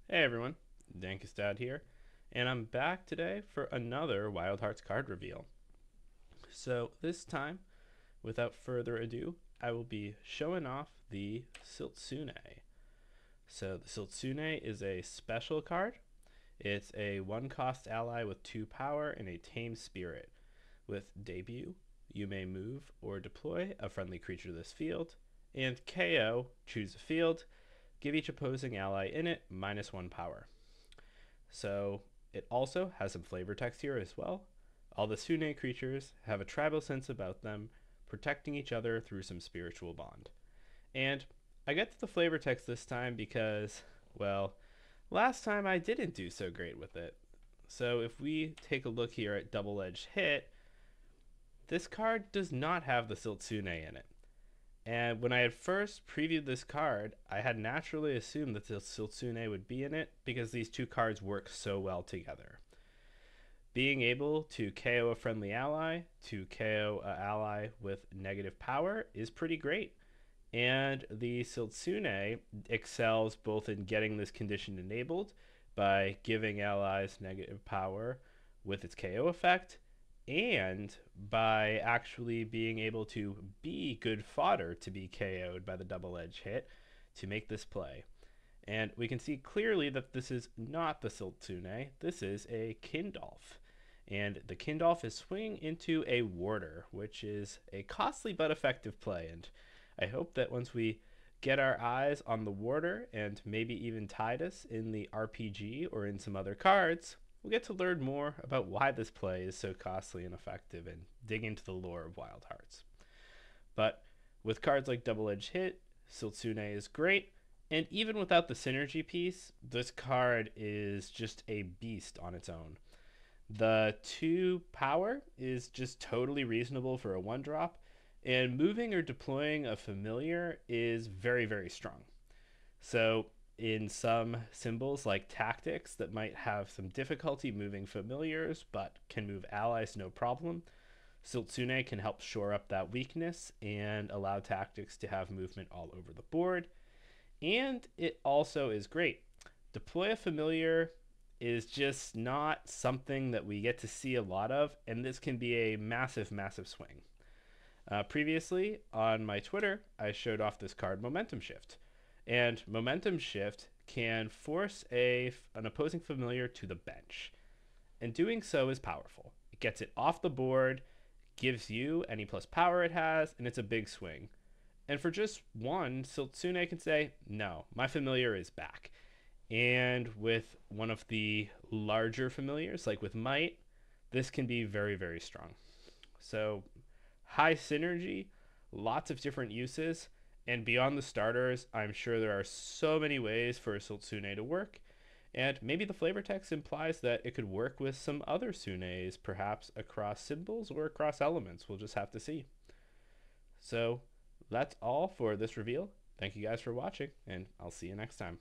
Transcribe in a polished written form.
Hey everyone, Dankestad here, and I'm back today for another Wildhearts card reveal. So this time, without further ado, I will be showing off the Siltsune. So the Siltsune is a special card. It's a 1-cost ally with 2 power and a tame spirit. With debut, you may move or deploy a friendly creature to this field, and KO, choose a field, give each opposing ally in it -1 power. So it also has some flavor text here as well. All the Sune creatures have a tribal sense about them, protecting each other through some spiritual bond. And I get to the flavor text this time because, well, last time I didn't do so great with it. So if we take a look here at Double Edged Hit, this card does not have the Siltsune in it. And when I had first previewed this card, I had naturally assumed that the Siltsune would be in it because these two cards work so well together. Being able to KO a friendly ally, to KO an ally with negative power is pretty great. And the Siltsune excels both in getting this condition enabled by giving allies negative power with its KO effect, and by actually being able to be good fodder to be KO'd by the double edge hit to make this play. And we can see clearly that this is not the Siltsune, this is a Kindolf. And the Kindolf is swinging into a Warder, which is a costly but effective play. And I hope that once we get our eyes on the Warder and maybe even Tidus in the RPG or in some other cards, we'll get to learn more about why this play is so costly and effective and dig into the lore of Wildhearts. But with cards like Double Edged Hit, Siltsune is great, and even without the synergy piece, this card is just a beast on its own. The 2 power is just totally reasonable for a 1-drop, and moving or deploying a familiar is very, very strong. So in some symbols like tactics that might have some difficulty moving familiars but can move allies no problem, Siltsune can help shore up that weakness and allow tactics to have movement all over the board. And it also is great. Deploy a familiar is just not something that we get to see a lot of, and this can be a massive, massive swing. Previously on my Twitter, I showed off this card, Momentum Shift. And Momentum Shift can force an opposing familiar to the bench. And doing so is powerful. It gets it off the board, gives you any plus power it has, and it's a big swing. And for just 1, Siltsune can say, no, my familiar is back. And with one of the larger familiars, like with Might, this can be very, very strong. So high synergy, lots of different uses, and beyond the starters, I'm sure there are so many ways for a Siltsune to work. And maybe the flavor text implies that it could work with some other Sunes, perhaps across symbols or across elements. We'll just have to see. So that's all for this reveal. Thank you guys for watching, and I'll see you next time.